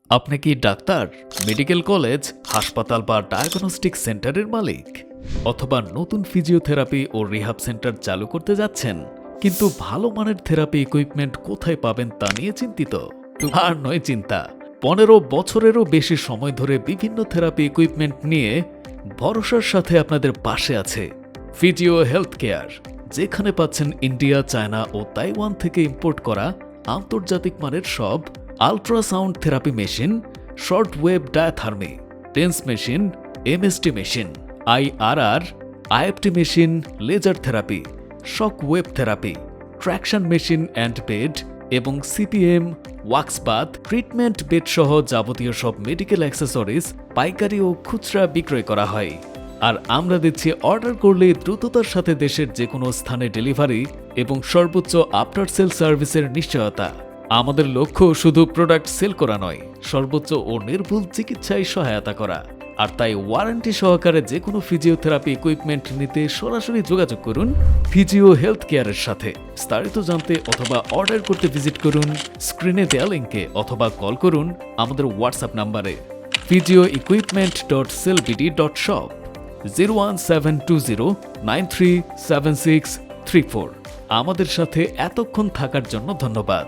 আপনি কি doctor, medical college, হাসপাতাল বা ডায়াগনস্টিক সেন্টারের মালিক? অথবা নতুন ফিজিওথেরাপি ও রিহাব সেন্টার চালু করতে যাচ্ছেন, কিন্তু ভালো মানের থেরাপি ইকুইপমেন্ট কোথায় পাবেন তা নিয়ে চিন্তিত? আর নয় চিন্তা, 15 বছরেরও বেশি সময় ধরে বিভিন্ন থেরাপি ইকুইপমেন্ট নিয়ে ভরসার সাথে আপনাদের পাশে আছে ফিজিও হেলথ কেয়ার, যেখানে পাচ্ছেন ইন্ডিয়া, চায়না ও তাইওয়ান থেকে ইম্পোর্ট করা আন্তর্জাতিক মানের সব ultrasound therapy machine, short wave diathermy, TENS machine, MST machine, IRR, IFT machine, laser therapy, shock wave therapy, traction machine and bed এবং CPM, wax bath, treatment bed সহ যাবতীয় সব মেডিকেল অ্যাক্সেসরিজ পাইকারি ও খুচরা বিক্রয় করা হয়। আর আমরা দিচ্ছি অর্ডার করলে দ্রুততার সাথে দেশের যে কোনো স্থানে ডেলিভারি এবং সর্বোচ্চ আফটার সেল সার্ভিসের নিশ্চয়তা। আমাদের লক্ষ্য শুধু প্রোডাক্ট সেল করা নয়, সর্বোচ্চ ও নির্ভুল চিকিৎসায় সহায়তা করা। আর তাই ওয়ারেন্টি সহকারে যে কোনো ফিজিওথেরাপি ইকুইপমেন্ট নিতে সরাসরি যোগাযোগ করুন ফিজিও হেলথ কেয়ারের সাথে। বিস্তারিত জানতে অথবা অর্ডার করতে ভিজিট করুন স্ক্রিনে দেওয়া লিঙ্কে অথবা কল করুন আমাদের হোয়াটসঅ্যাপ নাম্বারে physioequipment.sellbd.shop 01720937634। আমাদের সাথে এতক্ষণ থাকার জন্য ধন্যবাদ।